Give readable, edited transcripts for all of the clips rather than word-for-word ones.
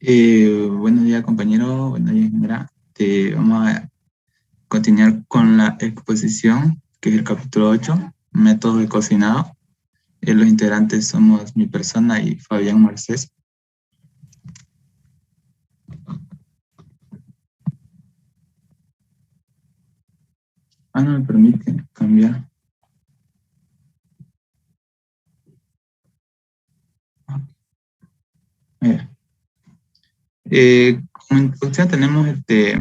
Buenos días, compañero. Buenos días, ingeniera. Vamos a continuar con la exposición, que es el capítulo 8, métodos de cocinado. Los integrantes somos mi persona y Fabián Marcés. No me permite cambiar. Mira. Como introducción tenemos este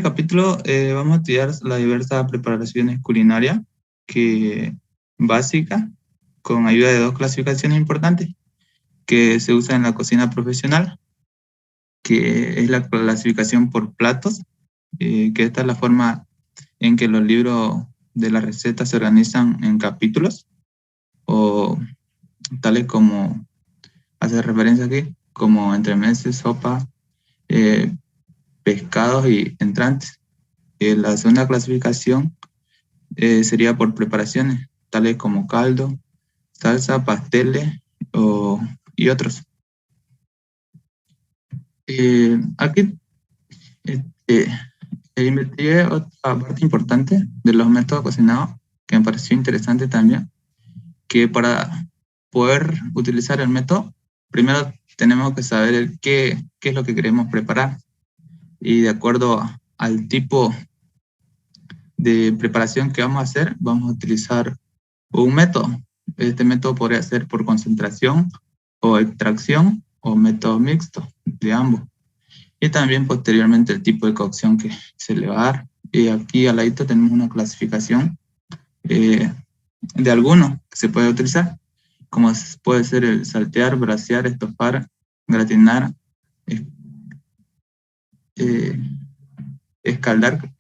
capítulo. Vamos a estudiar las diversas preparaciones culinarias básicas, con ayuda de dos clasificaciones importantes que se usan en la cocina profesional, que es la clasificación por platos, que esta es la forma en que los libros de las recetas se organizan en capítulos, o tales como hace referencia aquí, como entremeses, sopa, eh, pescados y entrantes. La segunda clasificación sería por preparaciones, tales como caldo, salsa, pasteles y otros. Aquí este, investigué otra parte importante de los métodos cocinados que me pareció interesante también, que para poder utilizar el método, primero tenemos que saber qué es lo que queremos preparar, y de acuerdo al tipo de preparación que vamos a hacer, vamos a utilizar un método. Este método podría ser por concentración o extracción, o método mixto de ambos. Y también posteriormente el tipo de cocción que se le va a dar. Y aquí al ladito tenemos una clasificación de algunos que se puede utilizar, como puede ser el saltear, brasear, estofar, gratinar, eh, escaldar,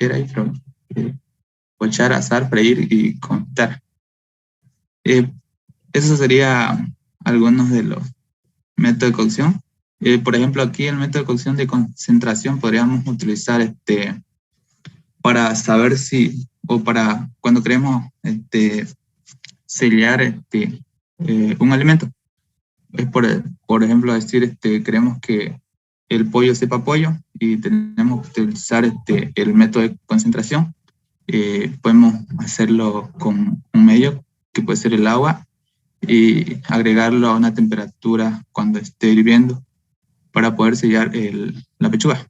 pochar, asar, freír y contar. Eso sería algunos de los métodos de cocción. Por ejemplo, aquí el método de cocción de concentración podríamos utilizar para saber si, o para cuando queremos sellar un alimento. Es por ejemplo decir, queremos que el pollo sepa pollo y tenemos que utilizar el método de concentración. Podemos hacerlo con un medio que puede ser el agua, y agregarlo a una temperatura cuando esté hirviendo para poder sellar la pechuga.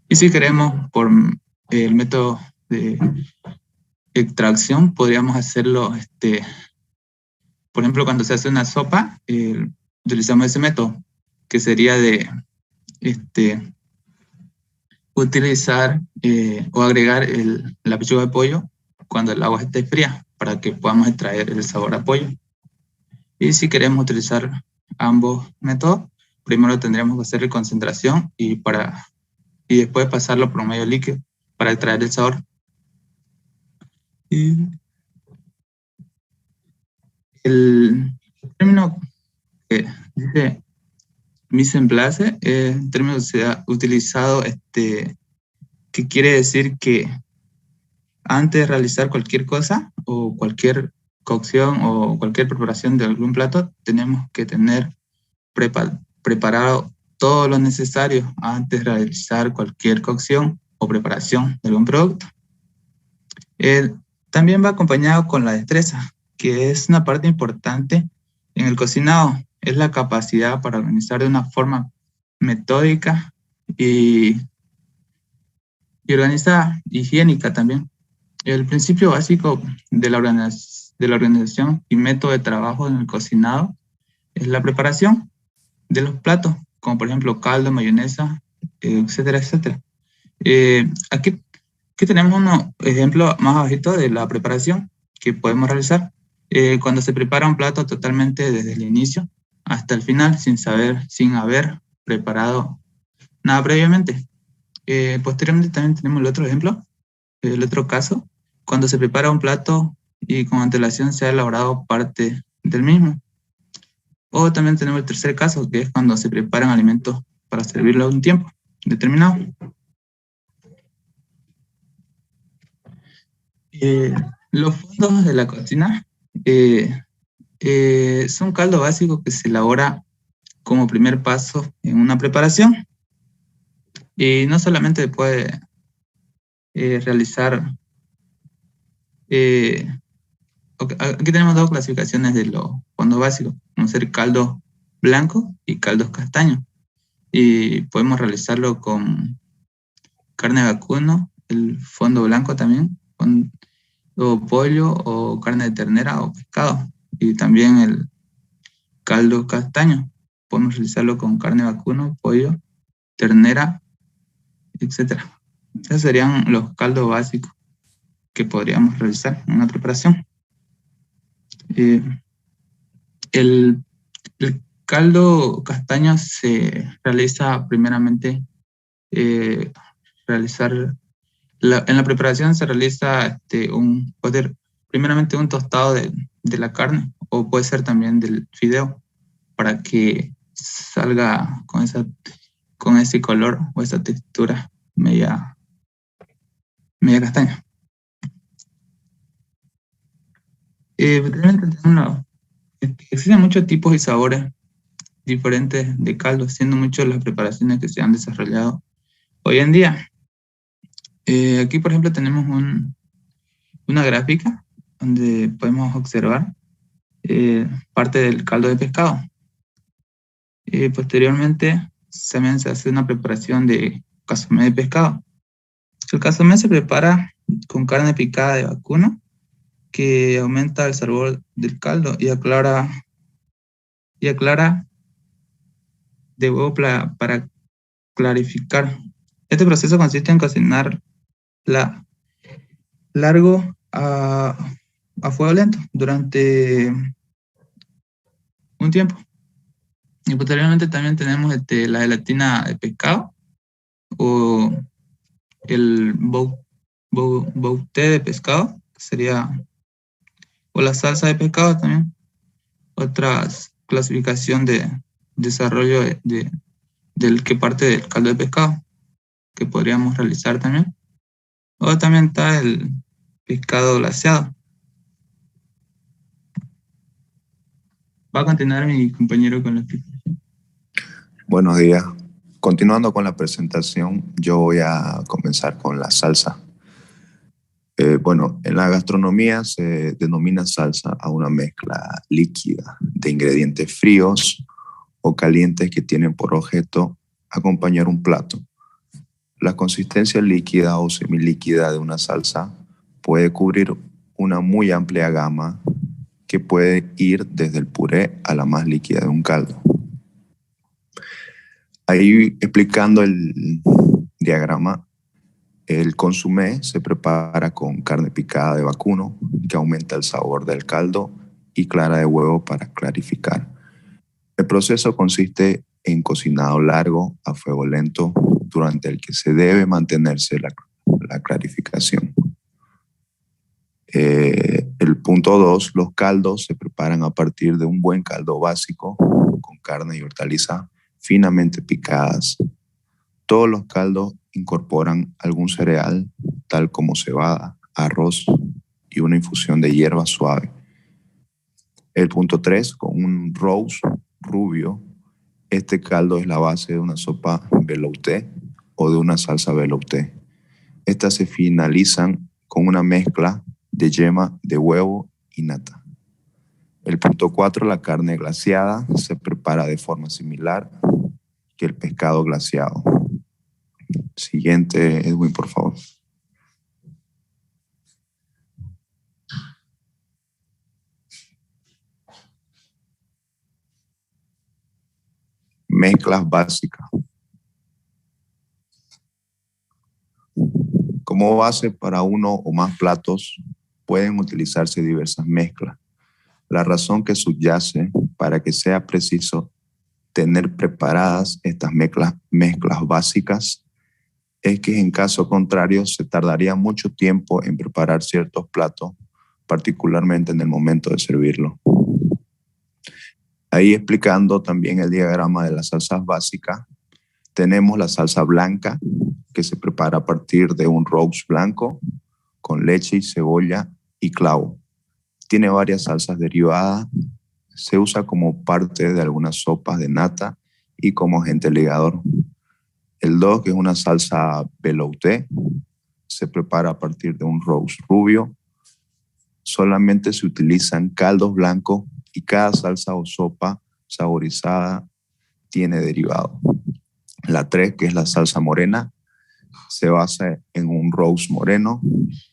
Y si queremos por el método de extracción, podríamos hacerlo, por ejemplo, cuando se hace una sopa, utilizamos ese método, que sería de utilizar o agregar la pechuga de pollo cuando el agua esté fría, para que podamos extraer el sabor a pollo. Y si queremos utilizar ambos métodos, primero tendríamos que hacer concentración y después pasarlo por un medio líquido para extraer el sabor. Y el término que dice mise en place es un término que se ha utilizado, que quiere decir que antes de realizar cualquier cosa o cualquier cocción o cualquier preparación de algún plato, tenemos que tener preparado todo lo necesario antes de realizar cualquier cocción o preparación de algún producto. También va acompañado con la destreza, que es una parte importante en el cocinado. Es la capacidad para organizar de una forma metódica y organizada, higiénica también. El principio básico de la organización y método de trabajo en el cocinado es la preparación de los platos, como por ejemplo caldo, mayonesa, etcétera, etcétera. Aquí tenemos unos ejemplos más abajito de la preparación que podemos realizar. Cuando se prepara un plato totalmente desde el inicio hasta el final, sin haber preparado nada previamente. Posteriormente también tenemos el otro ejemplo, el otro caso, cuando se prepara un plato y con antelación se ha elaborado parte del mismo. O también tenemos el tercer caso, que es cuando se preparan alimentos para servirlo a un tiempo determinado. Los fondos de la cocina son caldo básico que se elabora como primer paso en una preparación. Y no solamente puede realizar... aquí tenemos dos clasificaciones de los fondos básicos, como ser caldos blancos y caldos castaños. Y podemos realizarlo con carne de vacuno, el fondo blanco también, o pollo o carne de ternera o pescado. Y también el caldo castaño. Podemos realizarlo con carne de vacuno, pollo, ternera, etcétera. Esos serían los caldos básicos que podríamos realizar en una preparación. Eh, el, el caldo castaño se realiza primeramente, realizar, en la preparación se realiza primeramente un tostado de la carne, o puede ser también del fideo, para que salga con ese color o esa textura media castaña. Existen muchos tipos y sabores diferentes de caldo, siendo muchas las preparaciones que se han desarrollado hoy en día. Aquí, por ejemplo, tenemos una gráfica donde podemos observar parte del caldo de pescado. Posteriormente, también se hace una preparación de consomé de pescado. El consomé se prepara con carne picada de vacuno, que aumenta el sabor del caldo y aclara de huevo para clarificar. Este proceso consiste en cocinar largo a fuego lento durante un tiempo. Y posteriormente también tenemos la gelatina de pescado o el bouté de pescado, que sería, o la salsa de pescado también. Otra clasificación de desarrollo del que parte del caldo de pescado que podríamos realizar también. O también está el pescado glaseado. Va a continuar mi compañero con la explicación. Buenos días. Continuando con la presentación, yo voy a comenzar con la salsa. En la gastronomía se denomina salsa a una mezcla líquida de ingredientes fríos o calientes que tienen por objeto acompañar un plato. La consistencia líquida o semilíquida de una salsa puede cubrir una muy amplia gama que puede ir desde el puré a la más líquida de un caldo. Ahí explicando el diagrama, el consomé se prepara con carne picada de vacuno, que aumenta el sabor del caldo, y clara de huevo para clarificar. El proceso consiste en cocinado largo a fuego lento, durante el que se debe mantenerse la clarificación. El punto 2, los caldos se preparan a partir de un buen caldo básico con carne y hortalizas finamente picadas. Todos los caldos incorporan algún cereal, tal como cebada, arroz y una infusión de hierba suave. El punto 3, con un roux rubio, este caldo es la base de una sopa velouté o de una salsa velouté. Estas se finalizan con una mezcla de yema de huevo y nata. El punto 4, la carne glaseada, se prepara de forma similar que el pescado glaseado. Siguiente, Edwin, por favor. Mezclas básicas. Como base para uno o más platos pueden utilizarse diversas mezclas. La razón que subyace para que sea preciso tener preparadas estas mezclas básicas es que en caso contrario se tardaría mucho tiempo en preparar ciertos platos, particularmente en el momento de servirlo. Ahí explicando también el diagrama de las salsas básicas, tenemos la salsa blanca, que se prepara a partir de un roux blanco con leche y cebolla y clavo. Tiene varias salsas derivadas, Se usa como parte de algunas sopas de nata y como agente ligador. El dog es una salsa velouté. Se prepara a partir de un roast rubio. Solamente se utilizan caldos blancos y cada salsa o sopa saborizada tiene derivado. La 3, que es la salsa morena, se basa en un roast moreno.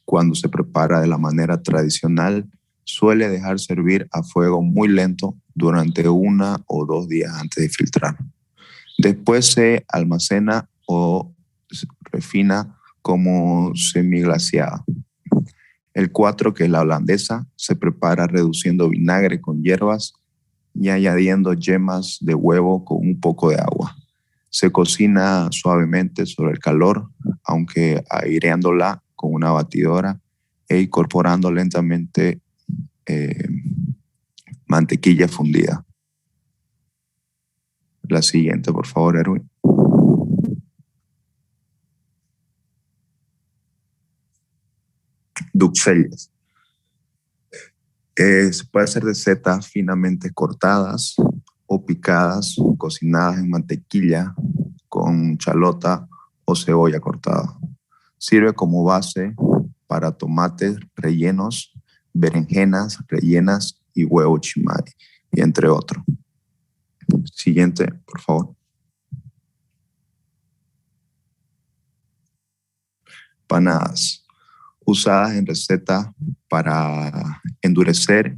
Cuando se prepara de la manera tradicional, suele dejar servir a fuego muy lento durante 1 o 2 días antes de filtrar. Después se almacena o se refina como semiglaciada. El 4, que es la holandesa, se prepara reduciendo vinagre con hierbas y añadiendo yemas de huevo con un poco de agua. Se cocina suavemente sobre el calor, aunque aireándola con una batidora e incorporando lentamente mantequilla fundida. La siguiente, por favor, Erwin. Duxelles. Se puede hacer de setas finamente cortadas o picadas, cocinadas en mantequilla con chalota o cebolla cortada. Sirve como base para tomates rellenos, berenjenas rellenas y huevo chimay, y entre otros. Siguiente, por favor. Panadas, usadas en recetas para endurecer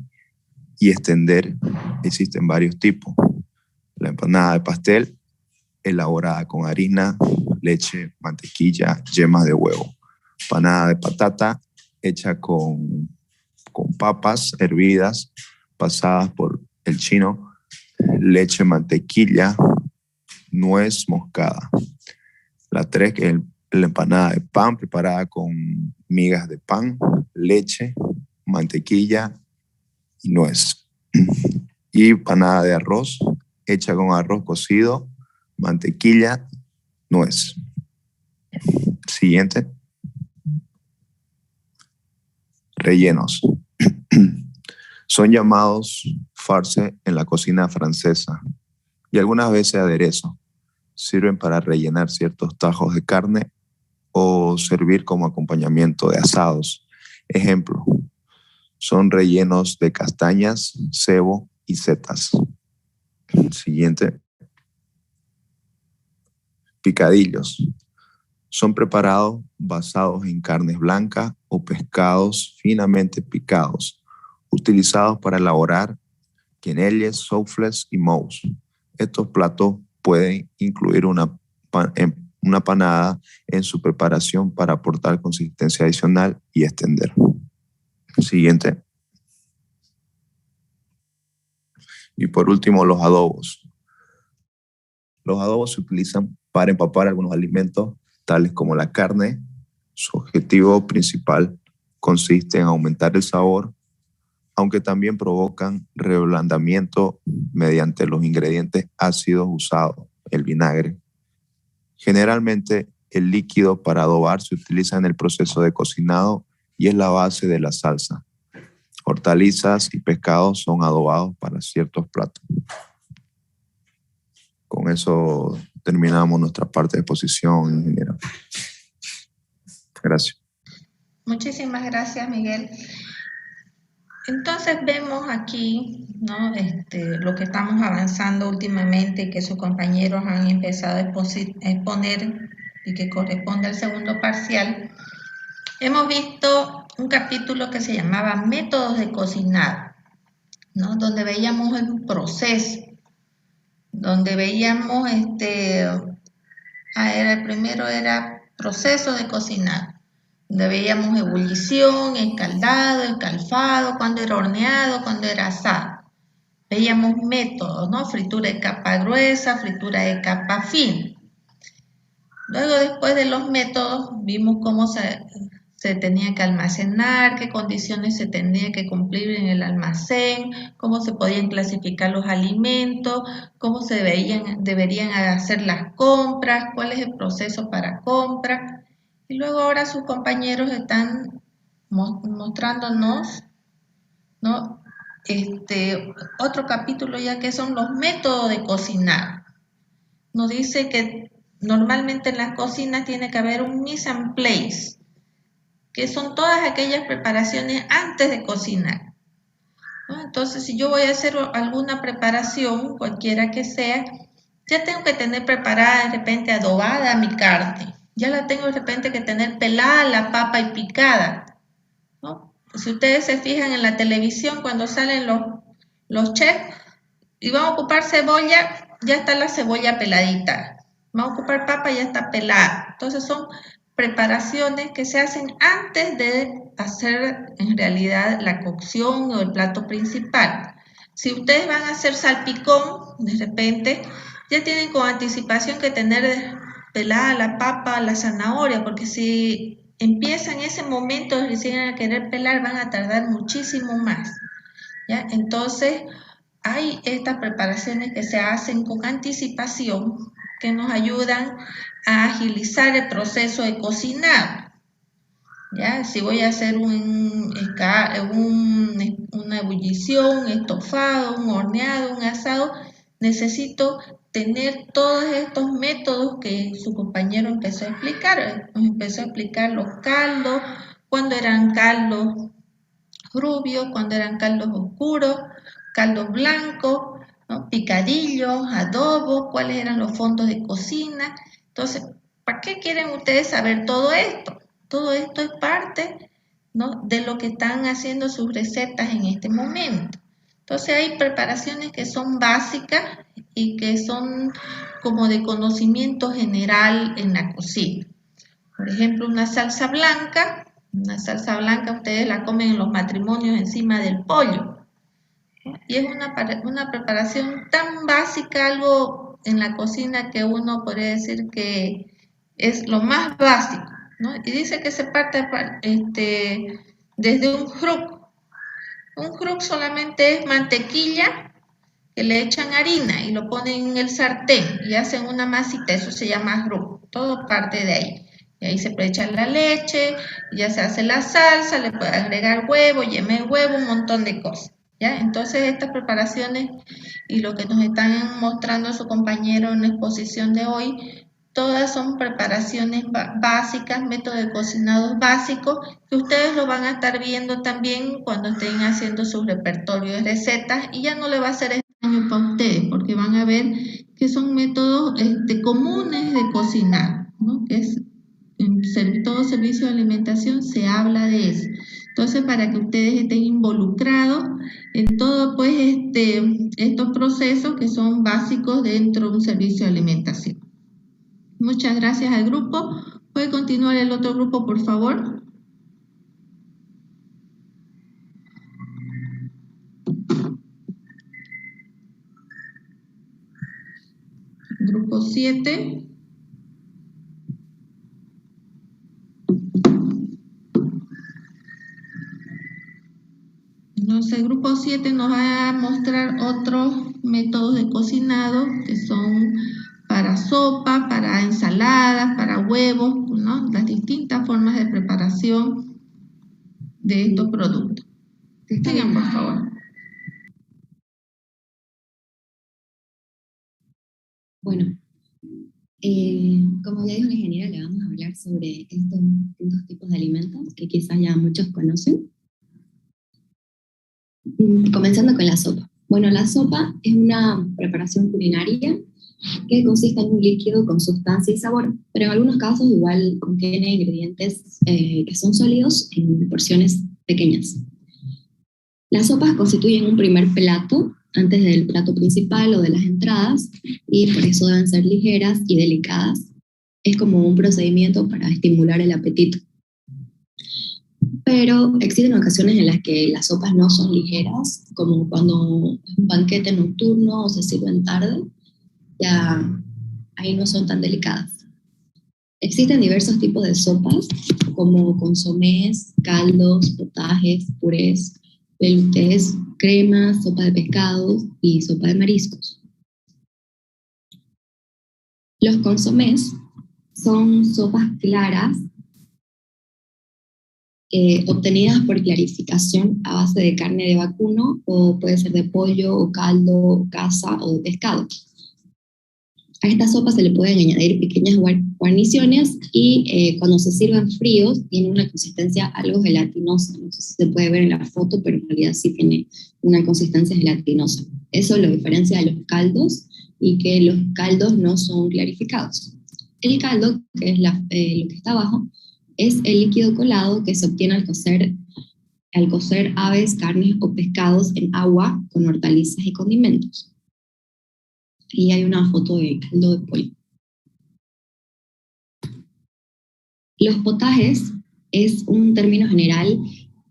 y extender. Existen varios tipos. La empanada de pastel, elaborada con harina, leche, mantequilla, yemas de huevo. Empanada de patata, hecha con papas hervidas, pasadas por el chino, leche, mantequilla, nuez moscada. La 3, que es la empanada de pan, preparada con migas de pan, leche, mantequilla y nuez. Y empanada de arroz, hecha con arroz cocido, mantequilla, nuez. Siguiente. Rellenos. Son llamados farce en la cocina francesa y algunas veces aderezo. Sirven para rellenar ciertos tajos de carne o servir como acompañamiento de asados. Ejemplo, son rellenos de castañas, cebo y setas. Siguiente. Picadillos. Son preparados basados en carnes blancas o pescados finamente picados, utilizados para elaborar quenelles, soufflés y mousse. Estos platos pueden incluir una panada en su preparación para aportar consistencia adicional y extender. Siguiente. Y por último, los adobos. Los adobos se utilizan para empapar algunos alimentos, tales como la carne. Su objetivo principal consiste en aumentar el sabor, aunque también provocan reblandamiento mediante los ingredientes ácidos usados, el vinagre. Generalmente, el líquido para adobar se utiliza en el proceso de cocinado y es la base de la salsa. Hortalizas y pescados son adobados para ciertos platos. Con eso terminamos nuestra parte de exposición, ingeniero. Gracias. Muchísimas gracias, Miguel. Entonces vemos aquí, ¿no? Lo que estamos avanzando últimamente, que sus compañeros han empezado a exponer y que corresponde al segundo parcial. Hemos visto un capítulo que se llamaba Métodos de cocinado, ¿no? Donde veíamos el proceso, donde veíamos, el primero era proceso de cocinado, donde veíamos ebullición, escaldado, escalfado, cuando era horneado, cuando era asado. Veíamos métodos, ¿no? Fritura de capa gruesa, fritura de capa fina. Luego, después de los métodos, vimos cómo se tenía que almacenar, qué condiciones se tenía que cumplir en el almacén, cómo se podían clasificar los alimentos, cómo se deberían hacer las compras, cuál es el proceso para compra. Y luego ahora sus compañeros están mostrándonos, ¿no? otro capítulo ya que son los métodos de cocinar. Nos dice que normalmente en las cocinas tiene que haber un mise en place, que son todas aquellas preparaciones antes de cocinar, ¿no? Entonces, si yo voy a hacer alguna preparación, cualquiera que sea, ya tengo que tener preparada de repente adobada mi carne, ya la tengo de repente que tener pelada la papa y picada, ¿no? Si ustedes se fijan en la televisión cuando salen los chefs y van a ocupar cebolla, ya está la cebolla peladita. Van a ocupar papa, ya está pelada. Entonces son preparaciones que se hacen antes de hacer en realidad la cocción o el plato principal. Si ustedes van a hacer salpicón, de repente ya tienen con anticipación que tener pelada la papa, la zanahoria, porque si empiezan en ese momento recién a querer pelar, van a tardar muchísimo más, ¿ya? Entonces, hay estas preparaciones que se hacen con anticipación que nos ayudan a agilizar el proceso de cocinar, ¿ya? Si voy a hacer una ebullición, un estofado, un horneado, un asado, necesito tener todos estos métodos que su compañero empezó a explicar. Nos empezó a explicar los caldos, cuándo eran caldos rubios, cuando eran caldos oscuros, caldos blancos, ¿no? Picadillos, adobos, cuáles eran los fondos de cocina. Entonces, ¿para qué quieren ustedes saber todo esto? Todo esto es parte, ¿no?, de lo que están haciendo sus recetas en este momento. Entonces hay preparaciones que son básicas y que son como de conocimiento general en la cocina. Por ejemplo, una salsa blanca ustedes la comen en los matrimonios encima del pollo, ¿no? Y es una preparación tan básica, algo en la cocina que uno podría decir que es lo más básico, ¿no? Y dice que se parte desde un jruk. Un jruk solamente es mantequilla que le echan harina y lo ponen en el sartén y hacen una masita, eso se llama jruk, todo parte de ahí. Y ahí se puede echar la leche, ya se hace la salsa, le puede agregar huevo, yema de huevo, un montón de cosas, ¿ya? Entonces estas preparaciones y lo que nos están mostrando su compañero en la exposición de hoy, todas son preparaciones básicas, métodos de cocinados básicos, que ustedes lo van a estar viendo también cuando estén haciendo su repertorio de recetas y ya no le va a ser extraño para ustedes, porque van a ver que son métodos comunes de cocinar, ¿no? Que es en todo servicio de alimentación se habla de eso. Entonces, para que ustedes estén involucrados en todo, pues, estos procesos que son básicos dentro de un servicio de alimentación. Muchas gracias al grupo. ¿Puede continuar el otro grupo, por favor? Grupo 7. Entonces, el grupo 7 nos va a mostrar otros métodos de cocinado que son para sopa, para ensaladas, para huevos, ¿no? Las distintas formas de preparación de estos productos. Sigan, por favor. Bueno, como ya dijo la ingeniera, le vamos a hablar sobre estos distintos tipos de alimentos que quizás ya muchos conocen. Comenzando con la sopa. Bueno, la sopa es una preparación culinaria que consiste en un líquido con sustancia y sabor, pero en algunos casos igual contiene ingredientes que son sólidos en porciones pequeñas. Las sopas constituyen un primer plato antes del plato principal o de las entradas y por eso deben ser ligeras y delicadas. Es como un procedimiento para estimular el apetito. Pero existen ocasiones en las que las sopas no son ligeras, como cuando es un banquete nocturno o se sirven tarde, ya ahí no son tan delicadas. Existen diversos tipos de sopas, como consomés, caldos, potajes, purés, veloutés, cremas, sopa de pescados y sopa de mariscos. Los consomés son sopas claras obtenidas por clarificación a base de carne de vacuno, o puede ser de pollo, o caldo, o caza, o de pescado. A esta sopa se le pueden añadir pequeñas guarniciones y cuando se sirven fríos tiene una consistencia algo gelatinosa. No sé si se puede ver en la foto, pero en realidad sí tiene una consistencia gelatinosa. Eso lo diferencia de los caldos, y que los caldos no son clarificados. El caldo, que es lo que está abajo, es el líquido colado que se obtiene al cocer aves, carnes o pescados en agua con hortalizas y condimentos. Y hay una foto de caldo de pollo. Los potajes es un término general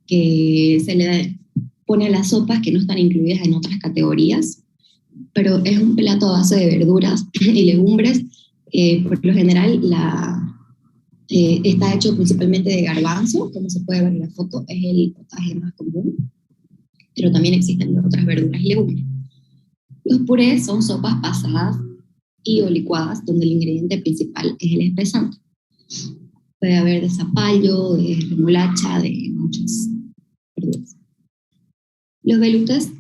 que se le pone a las sopas que no están incluidas en otras categorías, pero es un plato a base de verduras y legumbres. Por lo general está hecho principalmente de garbanzo, como se puede ver en la foto, es el potaje más común, pero también existen otras verduras y legumbres. Los purés son sopas pasadas y o licuadas, donde el ingrediente principal es el espesante. Puede haber de zapallo, de remolacha, de muchas verduras. Los velutes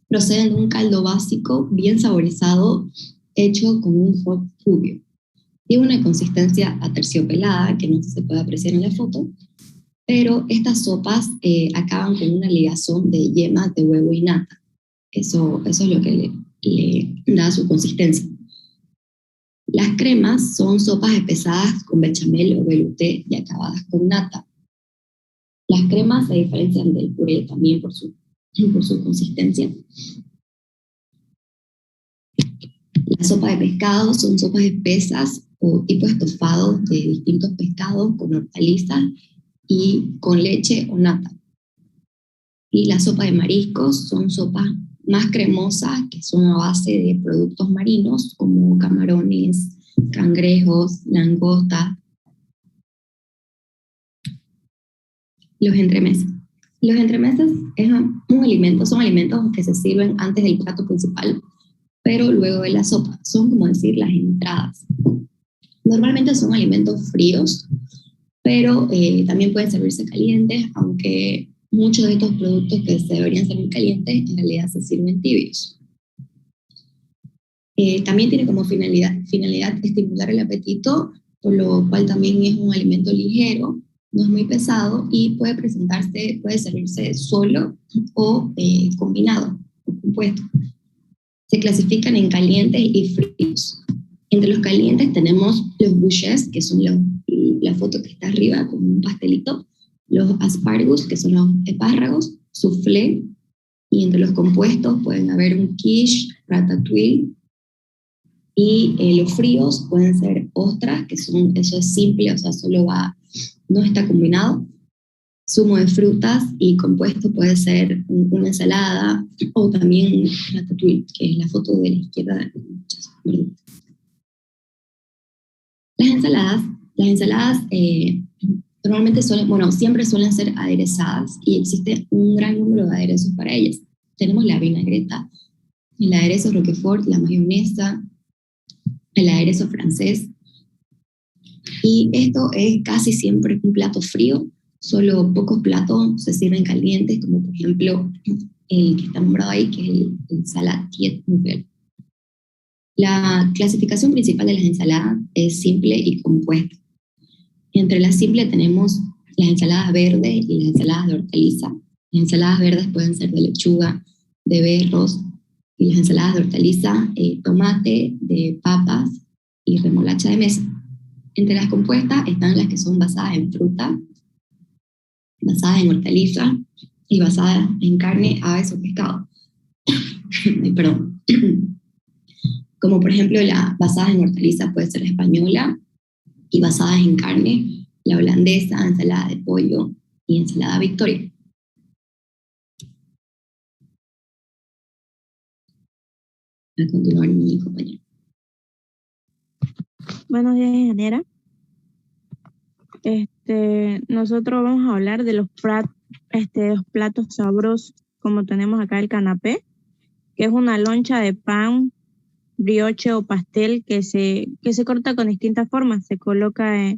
proceden de un caldo básico bien saborizado, hecho con un hot rubio. Tiene una consistencia aterciopelada, que no se puede apreciar en la foto, pero estas sopas acaban con una ligazón de yemas de huevo y nata. Eso es lo que le da su consistencia. Las cremas son sopas espesadas con bechamel o velouté y acabadas con nata. Las cremas se diferencian del puré también por su consistencia. La sopa de pescado son sopas espesas o tipo estofado de distintos pescados con hortalizas y con leche o nata. Y la sopa de mariscos son sopas más cremosas, que son a base de productos marinos como camarones, cangrejos, langostas. Los entremeses. Los entremeses son alimentos que se sirven antes del plato principal, pero luego de la sopa. Son, como decir, las entradas. Normalmente son alimentos fríos, pero también pueden servirse calientes, aunque muchos de estos productos que se deberían servir calientes en realidad se sirven tibios. También tiene como finalidad estimular el apetito, por lo cual también es un alimento ligero, no es muy pesado y puede servirse solo o combinado o compuesto. Se clasifican en calientes y fríos. Entre los calientes tenemos los bouchées, que son la foto que está arriba con un pastelito, los asparagus, que son los espárragos, soufflé, y entre los compuestos pueden haber un quiche, ratatouille, y los fríos pueden ser ostras, eso es simple, o sea, no está combinado. Zumo de frutas y compuesto puede ser una ensalada, o también ratatouille, que es la foto de la izquierda. Las ensaladas normalmente siempre suelen ser aderezadas, y existe un gran número de aderezos para ellas. Tenemos la vinagreta, el aderezo roquefort, la mayonesa, el aderezo francés, y esto es casi siempre un plato frío. Solo pocos platos se sirven calientes, como por ejemplo el que está nombrado ahí, que es el salatier nouvelle. La clasificación principal de las ensaladas es simple y compuesta. Entre las simples tenemos las ensaladas verdes y las ensaladas de hortaliza. Las ensaladas verdes pueden ser de lechuga, de berros, y las ensaladas de hortaliza, tomate, de papas y remolacha de mesa. Entre las compuestas están las que son basadas en fruta, basadas en hortaliza y basadas en carne, aves o pescado. Perdón. Como por ejemplo, la basada en hortaliza puede ser la española, y basadas en carne, la holandesa, ensalada de pollo y ensalada Victoria. A continuar, mi compañero. Buenos días, ingeniera. Nosotros vamos a hablar de los platos sabrosos, como tenemos acá el canapé, que es una loncha de pan, brioche o pastel que se corta con distintas formas. Se coloca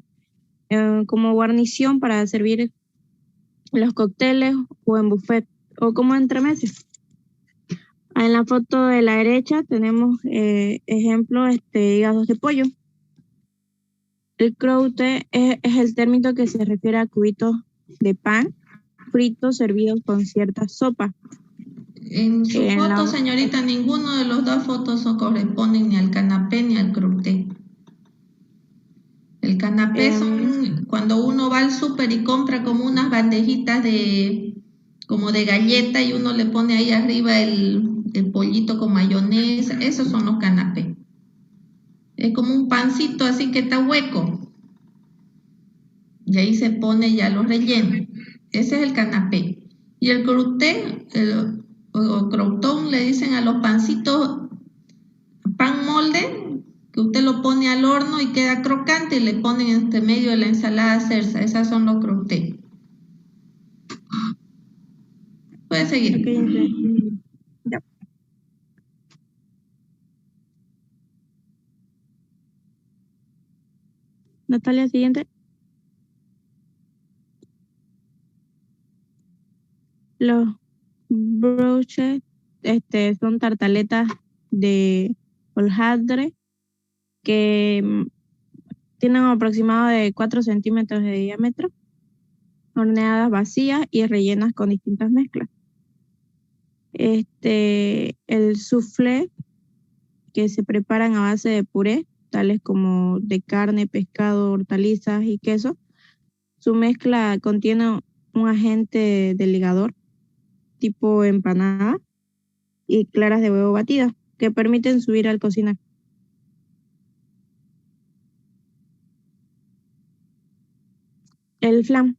como guarnición para servir los cócteles o en buffet o como entremeses. En la foto de la derecha tenemos ejemplo hígados de pollo. El croûte es el término que se refiere a cubitos de pan fritos servidos con cierta sopa. En su foto, señorita, ninguno de los dos fotos corresponden ni al canapé ni al croûte. El canapé son cuando uno va al súper y compra como unas bandejitas como de galleta y uno le pone ahí arriba el pollito con mayonesa. Esos son los canapés. Es como un pancito así que está hueco. Y ahí se pone ya los rellenos. Ese es el canapé. Y el croûte, o croutón, le dicen a los pancitos, pan molde, que usted lo pone al horno y queda crocante y le ponen entre medio de la ensalada Cersa. Esas son los croûtés. Puede seguir. Okay, ya. Natalia, siguiente. Los brooches son tartaletas de hojaldre que tienen un aproximado de 4 centímetros de diámetro, horneadas vacías y rellenas con distintas mezclas. El soufflé, que se preparan a base de puré, tales como de carne, pescado, hortalizas y queso. Su mezcla contiene un agente de ligador tipo empanada y claras de huevo batidas que permiten subir al cocinar. El flan.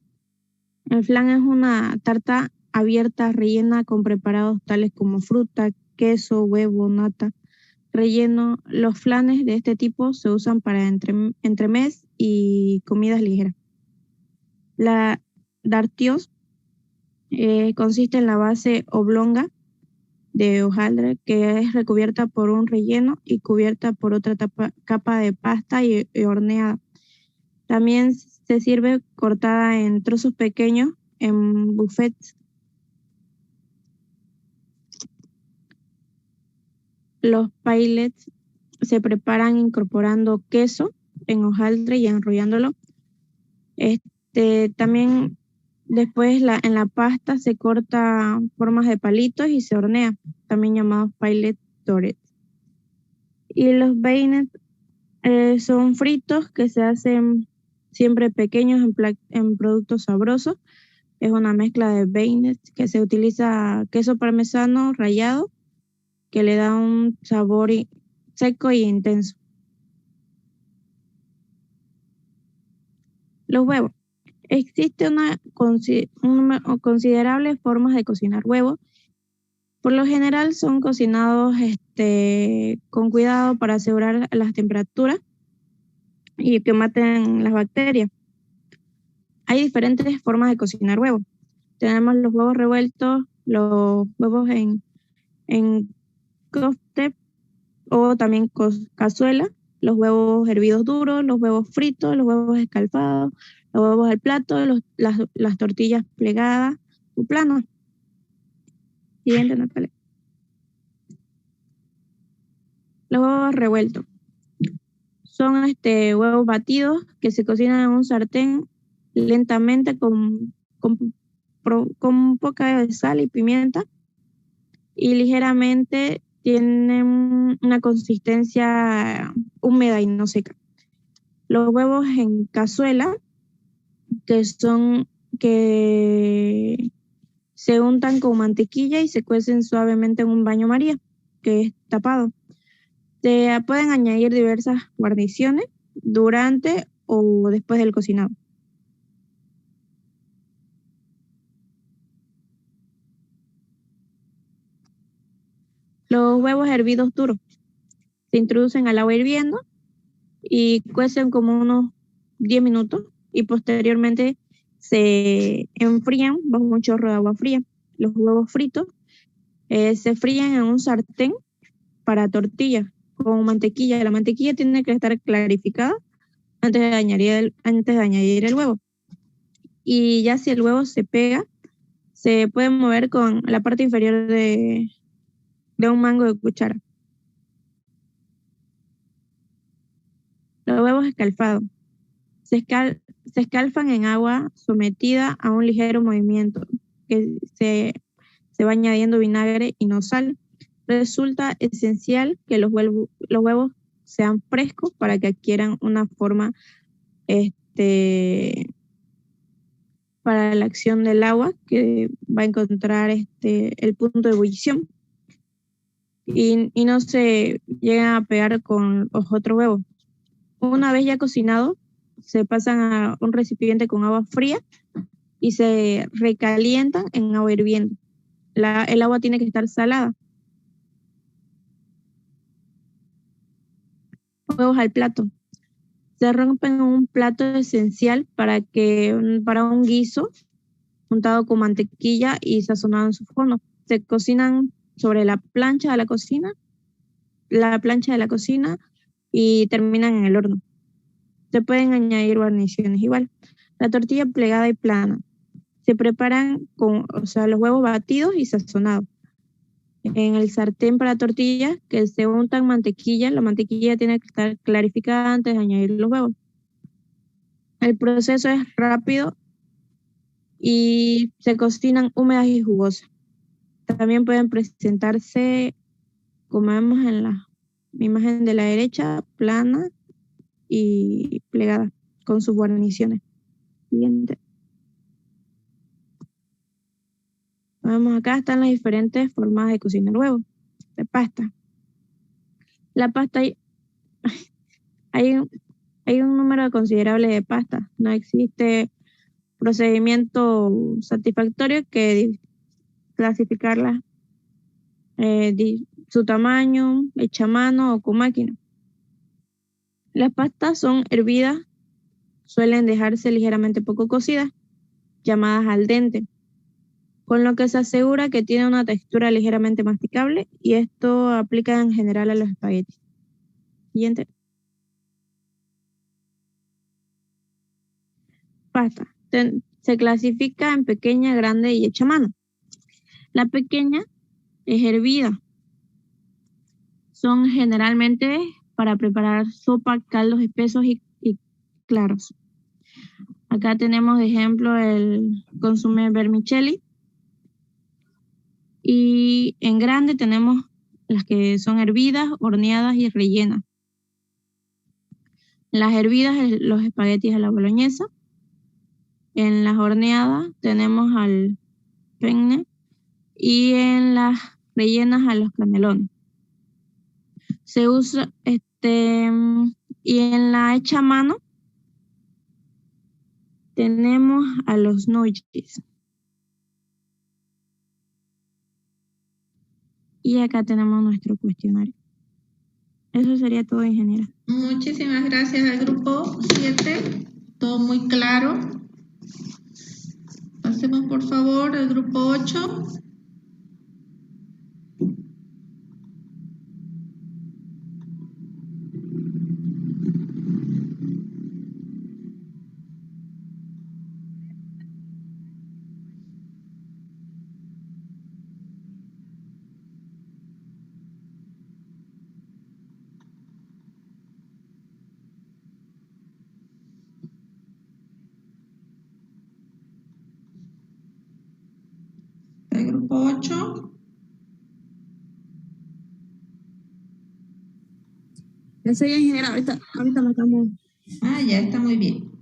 El flan es una tarta abierta rellena con preparados tales como fruta, queso, huevo, nata. Relleno. Los flanes de este tipo se usan para entremés y comidas ligeras. La dartios consiste en la base oblonga de hojaldre que es recubierta por un relleno y cubierta por otra capa de pasta y horneada. También se sirve cortada en trozos pequeños en buffets. Los paillets se preparan incorporando queso en hojaldre y enrollándolo. También después en la pasta se corta formas de palitos y se hornea, también llamados paillets dorés. Y los beignets son fritos que se hacen siempre pequeños en productos sabrosos. Es una mezcla de beignets que se utiliza queso parmesano rallado que le da un sabor seco y intenso. Los huevos. Existe una considerable formas de cocinar huevos. Por lo general son cocinados con cuidado para asegurar las temperaturas y que maten las bacterias. Hay diferentes formas de cocinar huevos. Tenemos los huevos revueltos, los huevos en cóctel o también cazuela, los huevos hervidos duros, los huevos fritos, los huevos escalfados, los huevos al plato, las tortillas plegadas o planas. Siguiente, Natalia. Los huevos revueltos. Son huevos batidos que se cocinan en un sartén lentamente con un poco de sal y pimienta y ligeramente tienen una consistencia húmeda y no seca. Los huevos en cazuela, que se untan con mantequilla y se cuecen suavemente en un baño María, que es tapado. Se pueden añadir diversas guarniciones durante o después del cocinado. Los huevos hervidos duros se introducen al agua hirviendo y cuecen como unos 10 minutos y posteriormente se enfrían bajo un chorro de agua fría. Los huevos fritos se fríen en un sartén para tortillas con mantequilla. La mantequilla tiene que estar clarificada antes de añadir el huevo. y ya si el huevo se pega, se puede mover con la parte inferior de un mango de cuchara. Los huevos escalfados. Se escalfan en agua sometida a un ligero movimiento que se va añadiendo vinagre y no sal. Resulta esencial que los huevos sean frescos para que adquieran una forma para la acción del agua que va a encontrar el punto de ebullición y no se llegan a pegar con los otros huevos. Una vez ya cocinado, se pasan a un recipiente con agua fría y se recalientan en agua hirviendo. El agua tiene que estar salada. Huevos al plato. Se rompen en un plato esencial para un guiso untado con mantequilla y sazonado en su fondo. Se cocinan sobre la plancha de la cocina y terminan en el horno. Se pueden añadir guarniciones igual. La tortilla plegada y plana. Se preparan con los huevos batidos y sazonados. En el sartén para tortillas que se untan mantequilla. La mantequilla tiene que estar clarificada antes de añadir los huevos. El proceso es rápido y se cocinan húmedas y jugosas. También pueden presentarse, como vemos en la imagen de la derecha, plana y plegada con sus guarniciones. Siguiente. Vemos acá están las diferentes formas de cocinar el huevo de pasta. La pasta hay un número considerable de pastas. No existe procedimiento satisfactorio que clasificarlas su tamaño, hecha a mano o con máquina. Las pastas son hervidas, suelen dejarse ligeramente poco cocidas, llamadas al dente, con lo que se asegura que tiene una textura ligeramente masticable y esto aplica en general a los espaguetis. Siguiente. Pasta. Se clasifica en pequeña, grande y hecha a mano. La pequeña es hervida. Son generalmente para preparar sopa, caldos espesos y claros. Acá tenemos de ejemplo el consomé vermicelli. Y en grande tenemos las que son hervidas, horneadas y rellenas. Las hervidas, los espaguetis a la boloñesa. En las horneadas tenemos al penne y en las rellenas a los canelones. Se usa y en la hecha a mano tenemos a los gnocchis. Y acá tenemos nuestro cuestionario. Eso sería todo en general. Muchísimas gracias al grupo 7, todo muy claro. Pasemos por favor al grupo 8. El grupo 8. Eso ya en general, ahorita lo estamos. Ya está muy bien.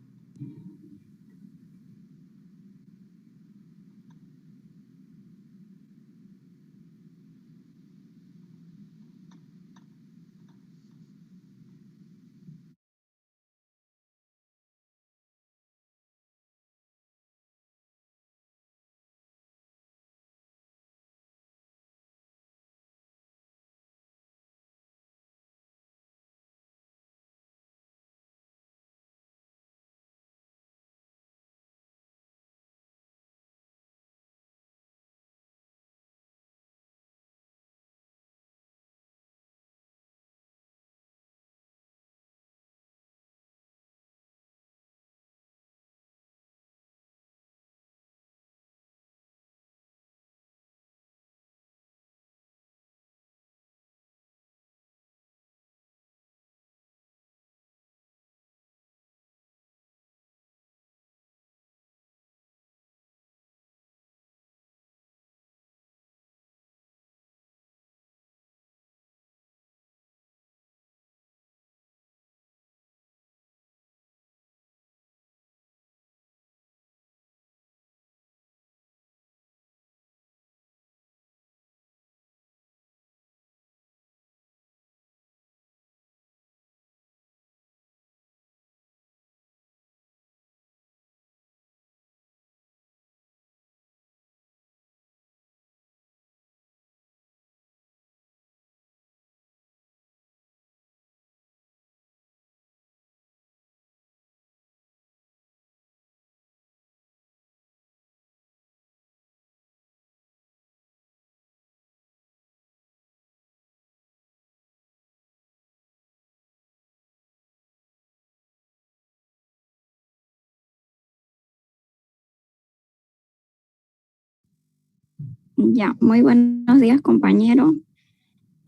Ya, muy buenos días, compañeros.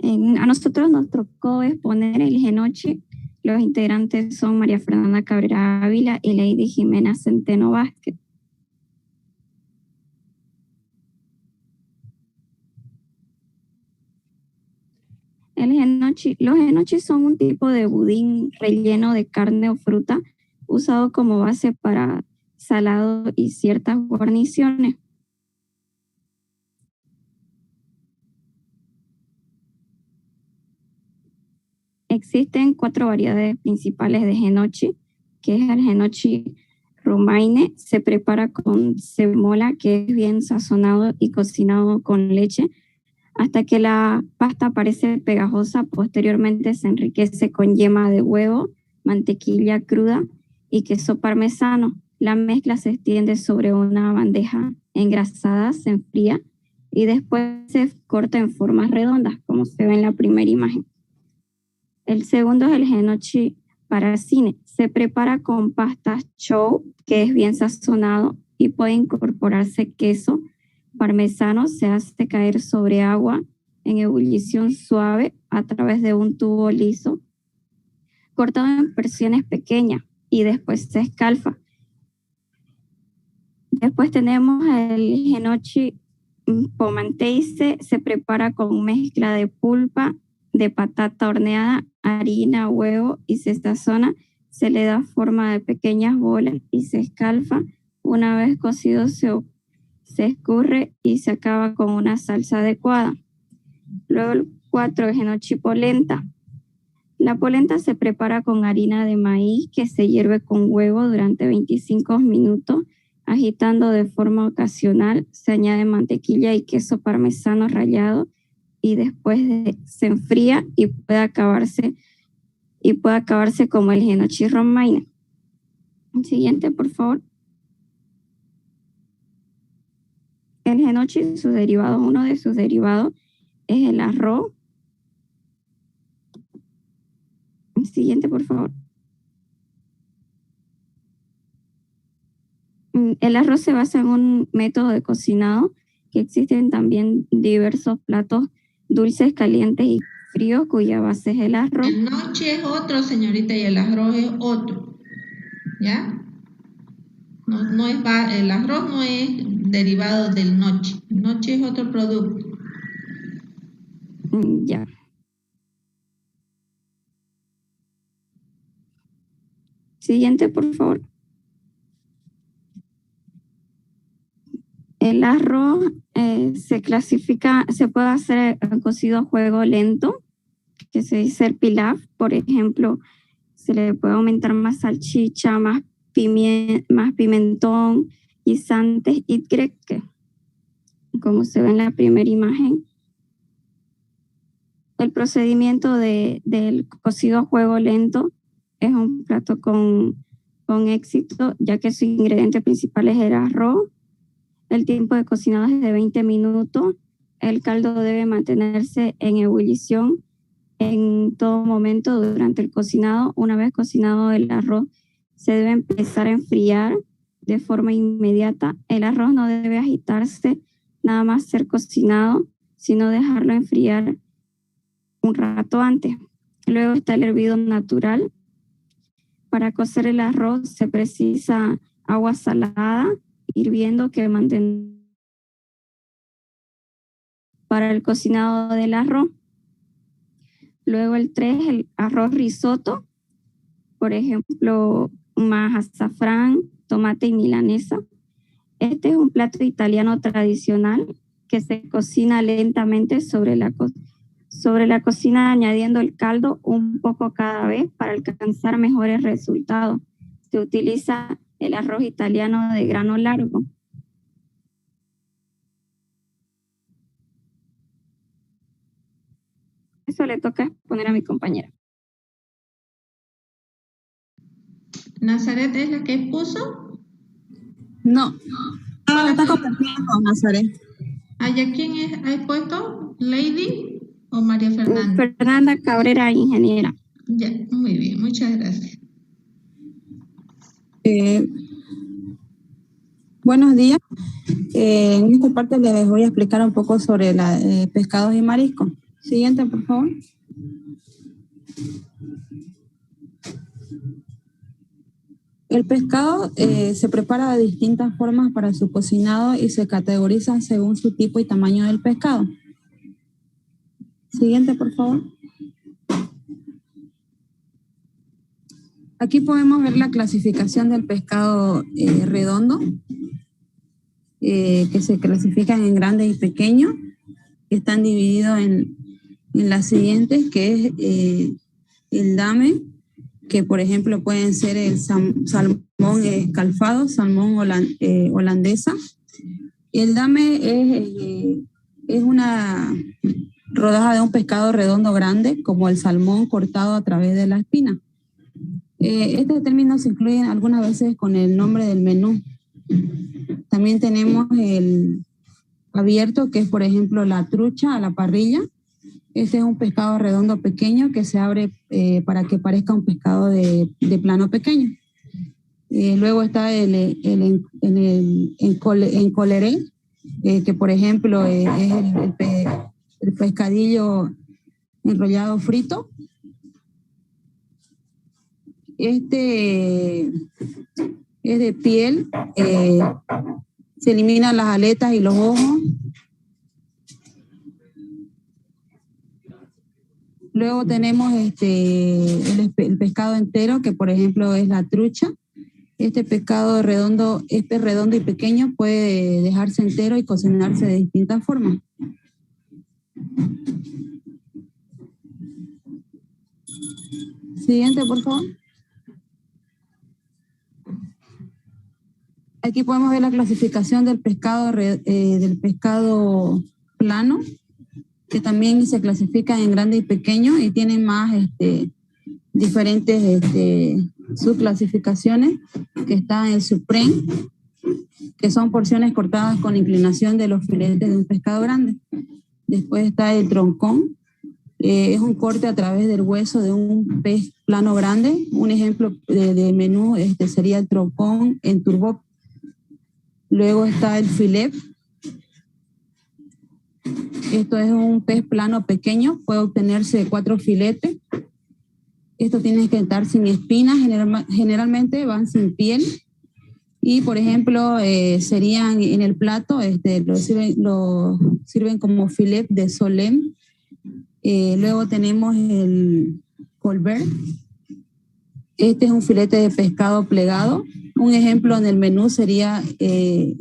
A nosotros nos tocó exponer el Genochi. Los integrantes son María Fernanda Cabrera Ávila y Lady Jimena Centeno Vázquez. Los genochis son un tipo de budín relleno de carne o fruta usado como base para salado y ciertas guarniciones. Existen 4 variedades principales de genochi, que es el genochi romaine. Se prepara con semola, que es bien sazonado y cocinado con leche, hasta que la pasta parece pegajosa. Posteriormente se enriquece con yema de huevo, mantequilla cruda y queso parmesano. La mezcla se extiende sobre una bandeja engrasada, se enfría y después se corta en formas redondas, como se ve en la primera imagen. El segundo es el genochi para cine. Se prepara con pasta chow, que es bien sazonado, y puede incorporarse queso parmesano. Se hace caer sobre agua en ebullición suave a través de un tubo liso, cortado en porciones pequeñas, y después se escalfa. Después tenemos el genochi pomanteise. Se prepara con mezcla de pulpa de patata horneada, harina, huevo, y se sazona. Se le da forma de pequeñas bolas y se escalfa. Una vez cocido se escurre y se acaba con una salsa adecuada. Luego el 4, genochi polenta. La polenta se prepara con harina de maíz que se hierve con huevo durante 25 minutos, agitando de forma ocasional. Se añade mantequilla y queso parmesano rallado y después se enfría y puede acabarse como el genochi romaine. Siguiente, por favor. El genochi, sus derivados, uno de sus derivados es el arroz. Siguiente, por favor. El arroz se basa en un método de cocinado, que existen también diversos platos dulces, calientes y fríos, cuya base es el arroz. El noche es otro, señorita, y el arroz es otro. ¿Ya? No es, el arroz no es derivado del noche. El noche es otro producto. Ya. Siguiente, por favor. El arroz se clasifica, se puede hacer cocido a fuego lento, que se dice el pilaf. Por ejemplo, se le puede aumentar más salchicha, más pimentón, guisantes y creque, como se ve en la primera imagen. El procedimiento del cocido a fuego lento es un plato con éxito, ya que su ingrediente principal es el arroz. El tiempo de cocinado es de 20 minutos. El caldo debe mantenerse en ebullición en todo momento durante el cocinado. Una vez cocinado el arroz, se debe empezar a enfriar de forma inmediata. El arroz no debe agitarse nada más ser cocinado, sino dejarlo enfriar un rato antes. Luego está el hervido natural. Para cocer el arroz se precisa agua salada hirviendo que mantener para el cocinado del arroz. Luego el 3, el arroz risotto, por ejemplo, más azafrán, tomate y milanesa. Este es un plato italiano tradicional que se cocina lentamente sobre la cocina, añadiendo el caldo un poco cada vez para alcanzar mejores resultados. Se utiliza el arroz italiano de grano largo. Eso le toca exponer a mi compañera. ¿Nazaret es la que expuso? No. Me está compartiendo con Nazaret. ¿Allá quién ha expuesto? ¿Lady o María Fernanda? Fernanda Cabrera, ingeniera. Ya, muy bien, muchas gracias. Buenos días. En esta parte les voy a explicar un poco sobre pescados y mariscos. Siguiente, por favor. El pescado se prepara de distintas formas para su cocinado y se categoriza según su tipo y tamaño del pescado. Siguiente, por favor. Aquí podemos ver la clasificación del pescado redondo, que se clasifican en grande y pequeño, que están divididos en las siguientes, que es el dame, que por ejemplo pueden ser el salmón escalfado, salmón holandesa. El dame es una rodaja de un pescado redondo grande, como el salmón cortado a través de la espina. Estos términos se incluyen algunas veces con el nombre del menú. También tenemos el abierto, que es por ejemplo la trucha a la parrilla. Este es un pescado redondo pequeño que se abre para que parezca un pescado de plano pequeño. Luego está el encoleré, que por ejemplo es el pescadillo enrollado frito. Este es de piel, se eliminan las aletas y los ojos. Luego tenemos el pescado entero, que por ejemplo es la trucha. Este pescado redondo y pequeño puede dejarse entero y cocinarse de distintas formas. Siguiente, por favor. Aquí podemos ver la clasificación del pescado plano, que también se clasifica en grande y pequeño y tienen más diferentes subclasificaciones, que está el supreme, que son porciones cortadas con inclinación de los filetes de un pescado grande. Después está el troncón, es un corte a través del hueso de un pez plano grande. Un ejemplo de menú sería el troncón en turbot. Luego está el filet. Esto es un pez plano pequeño, puede obtenerse 4 filetes. Estos tienen que estar sin espinas, generalmente van sin piel. Y por ejemplo, serían en el plato, lo sirven como filet de solem. Luego tenemos el colbert. Este es un filete de pescado plegado. Un ejemplo en el menú sería el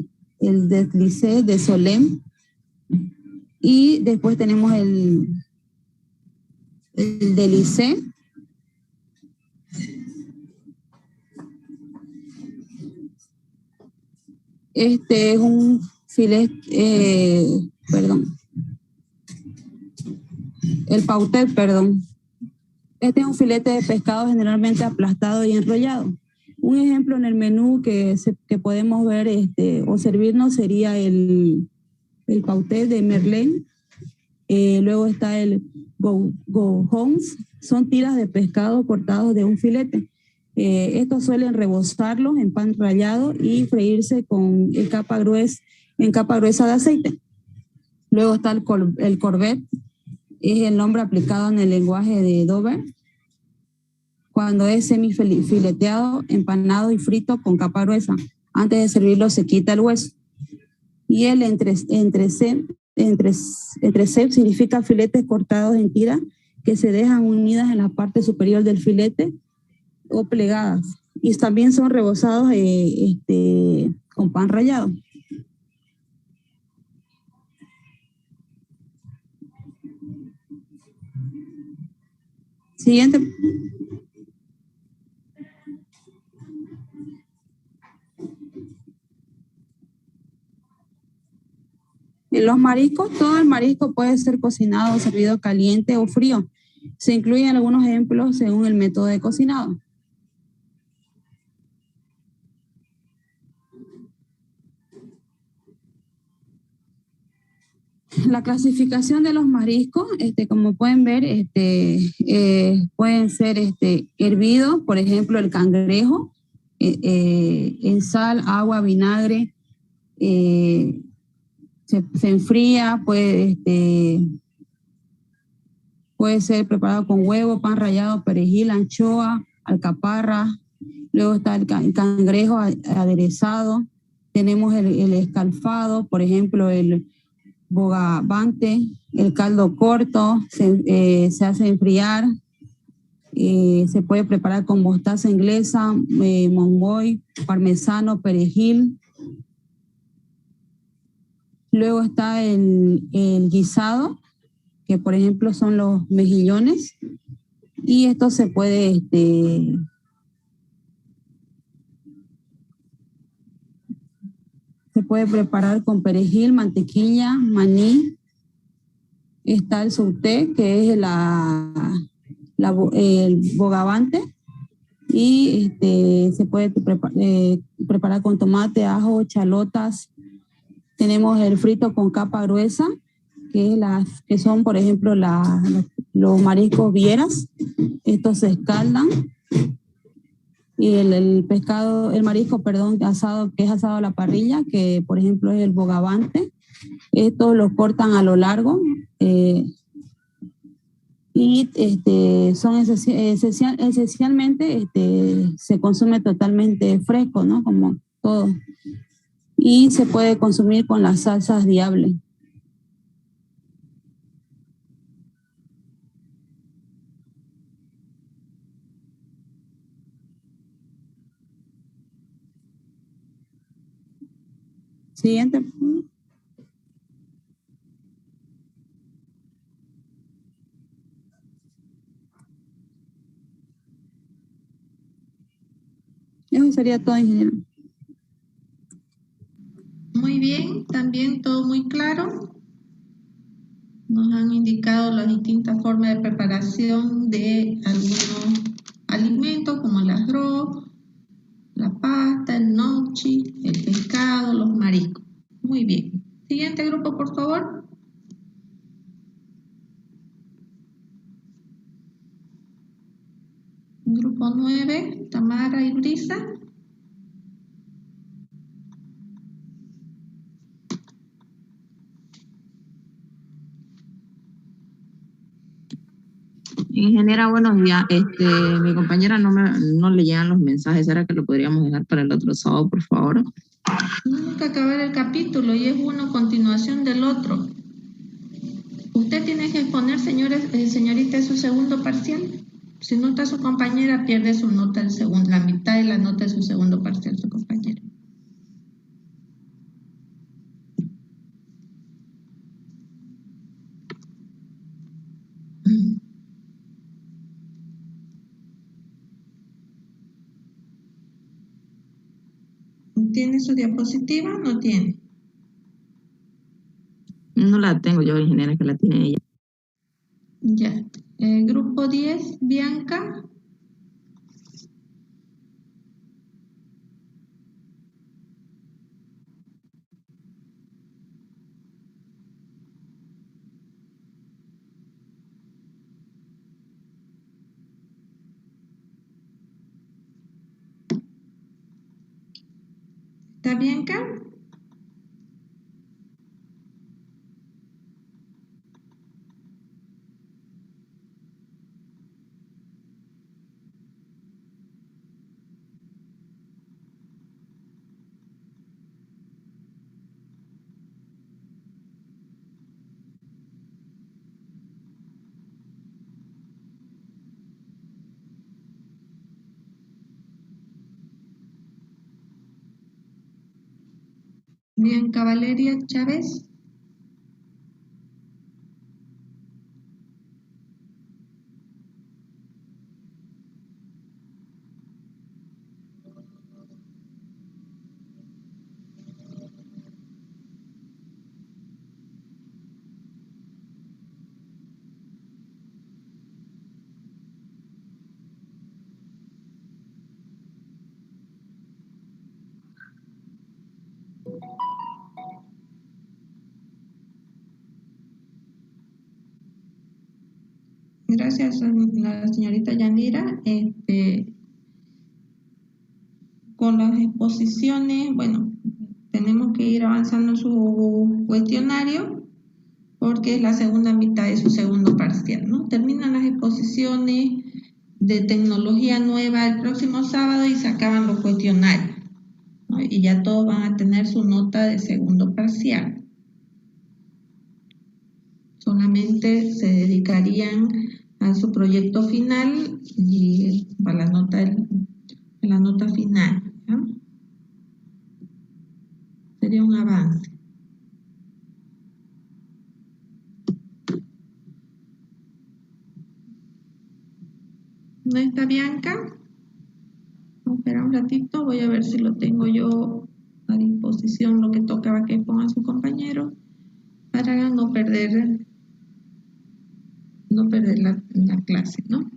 deslicé de solem. Y después tenemos el delicé. Este es un filet, el pautet, perdón. Este es un filete de pescado generalmente aplastado y enrollado. Un ejemplo en el menú que podemos ver o servirnos sería el pautet de merlén. Luego está el goujons, son tiras de pescado cortados de un filete. Estos suelen rebozarlos en pan rallado y freírse en capa gruesa de aceite. Luego está el corbet, es el nombre aplicado en el lenguaje de Dover, cuando es semifileteado, empanado y frito con capa gruesa. Antes de servirlo se quita el hueso. Y el entrecet significa filetes cortados en tiras que se dejan unidas en la parte superior del filete o plegadas. Y también son rebozados con pan rallado. Siguiente. En los mariscos, todo el marisco puede ser cocinado, servido caliente o frío. Se incluyen algunos ejemplos según el método de cocinado. La clasificación de los mariscos, como pueden ver, pueden ser hervidos, por ejemplo, el cangrejo, en sal, agua, vinagre, se enfría, puede ser preparado con huevo, pan rallado, perejil, anchoa, alcaparra. Luego está el cangrejo aderezado. Tenemos el escalfado, por ejemplo, el bogavante, el caldo corto, se hace enfriar. Se puede preparar con mostaza inglesa, mongoy, parmesano, perejil. Luego está el guisado, que por ejemplo son los mejillones, y esto se puede preparar con perejil, mantequilla, maní. Está el sauté, que es el bogavante, y se puede preparar con tomate, ajo, chalotas. Tenemos el frito con capa gruesa, que son, por ejemplo, los mariscos vieras. Estos se escaldan. Y el marisco, asado, que es asado a la parrilla, que por ejemplo es el bogavante. Estos los cortan a lo largo. Y son esencialmente se consume totalmente fresco, ¿no? Como todo. Y se puede consumir con las salsas Diable. Siguiente. Eso sería todo, ingeniero. Muy bien, también todo muy claro. Nos han indicado las distintas formas de preparación de algunos alimentos como el arroz, la pasta, el gnocchi, el pescado, los mariscos. Muy bien. Siguiente grupo, por favor. Grupo 9, Tamara y Brisa. Ingeniera, buenos días. Mi compañera no le llegan los mensajes. ¿Será que lo podríamos dejar para el otro sábado, por favor? Tenemos que acabar el capítulo y es uno continuación del otro. Usted tiene que exponer, señorita, su segundo parcial. Si no está su compañera, pierde su nota, la mitad de la nota de su segundo parcial, su compañera. ¿Tiene su diapositiva? No tiene. No la tengo yo, ingeniera, que la tiene ella. Ya. Grupo 10, Bianca. ¿Está Bianca? Bianca Valeria Chávez. Gracias a la señorita Yanira. Con las exposiciones, bueno, tenemos que ir avanzando en su cuestionario porque es la segunda mitad de su segundo parcial, ¿no? Terminan las exposiciones de tecnología nueva el próximo sábado y se acaban los cuestionarios, ¿no? Y ya todos van a tener su nota de segundo parcial. Solamente se dedicarían a su proyecto final y a la nota final, ¿no? Sería un avance. ¿No está Bianca? Vamos a esperar un ratito, voy a ver si lo tengo yo a disposición, lo que tocaba que ponga su compañero, para no perder la clase, ¿no?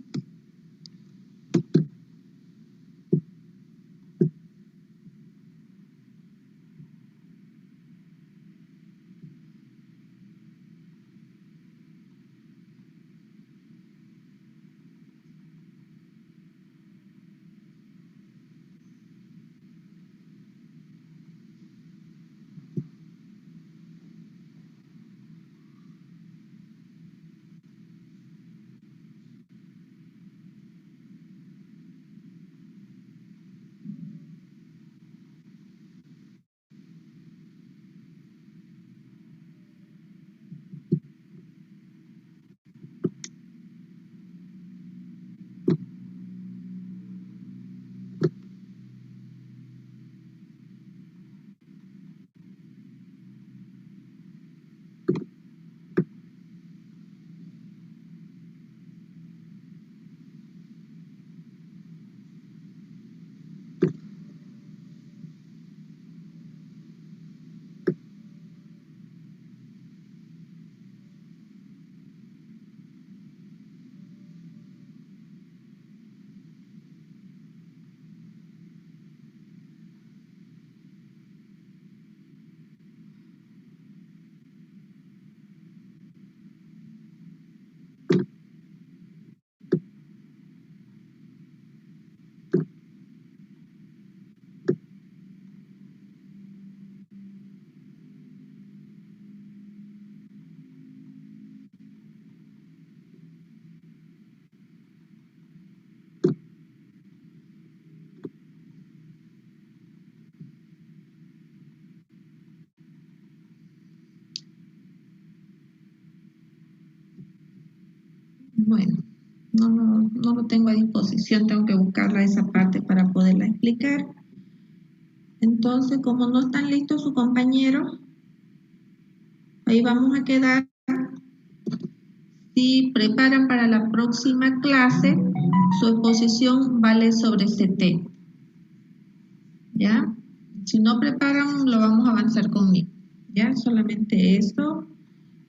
Bueno, no lo tengo a disposición, tengo que buscarla esa parte para poderla explicar. Entonces, como no están listos sus compañeros, ahí vamos a quedar. Si preparan para la próxima clase, su exposición vale sobre 70. ¿Ya? Si no preparan, lo vamos a avanzar conmigo. ¿Ya? Solamente eso.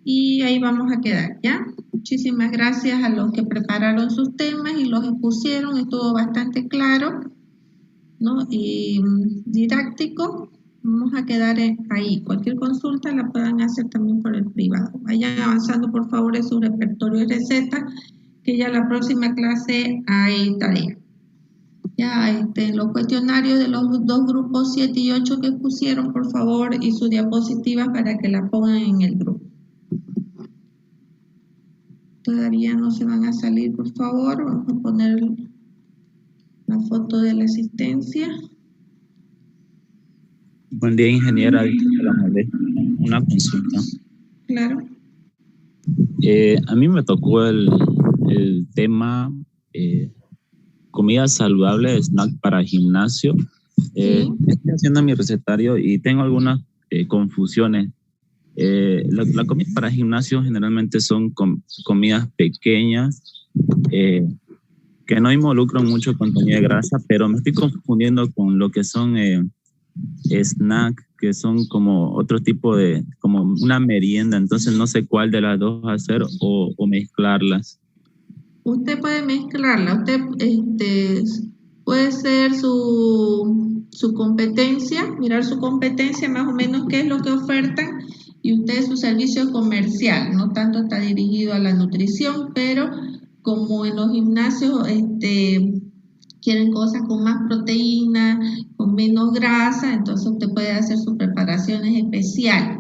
Y ahí vamos a quedar, ¿ya? Muchísimas gracias a los que prepararon sus temas y los expusieron. Estuvo bastante claro, ¿no? Y didáctico. Vamos a quedar ahí. Cualquier consulta la puedan hacer también por el privado. Vayan avanzando, por favor, en su repertorio de recetas, que ya la próxima clase hay tarea. Ya los cuestionarios de los dos grupos 7 y 8 que pusieron, por favor, y su diapositiva para que la pongan en el grupo. Todavía no se van a salir, por favor. Vamos a poner la foto de la asistencia. Buen día, ingeniera. Una consulta. Claro. A mí me tocó el tema comida saludable, snack para gimnasio. Estoy haciendo mi recetario y tengo algunas confusiones. La comida para gimnasio generalmente son comidas pequeñas que no involucran mucho contenido de grasa, pero me estoy confundiendo con lo que son snack, que son como otro tipo de, como una merienda. Entonces no sé cuál de las dos hacer o mezclarlas. Usted puede mezclarla. Usted puede ser su competencia, mirar su competencia más o menos qué es lo que ofertan, y usted su servicio comercial. No tanto está dirigido a la nutrición, pero como en los gimnasios quieren cosas con más proteína, con menos grasa, entonces usted puede hacer sus preparaciones especiales.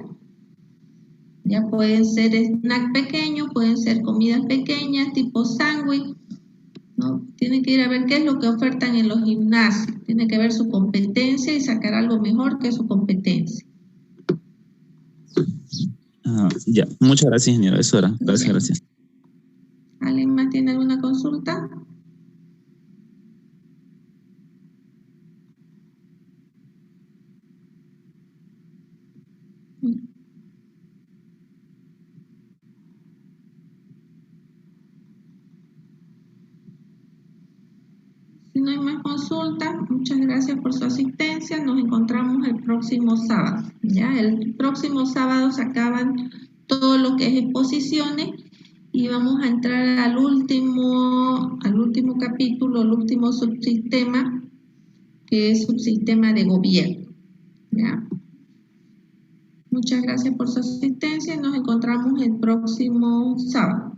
Ya pueden ser snack pequeños, pueden ser comidas pequeñas, tipo sándwich, ¿no? Tiene que ir a ver qué es lo que ofertan en los gimnasios. Tiene que ver su competencia y sacar algo mejor que su competencia. Ya, muchas gracias, ingeniero. Eso era. Gracias, Bien. gracias. ¿Alguien más tiene alguna consulta? Si no hay más consultas, muchas gracias por su asistencia. Nos encontramos el próximo sábado. Ya, el próximo sábado se acaban todo lo que es exposiciones y vamos a entrar al último capítulo, el último subsistema, que es subsistema de gobierno. ¿Ya? Muchas gracias por su asistencia y nos encontramos el próximo sábado.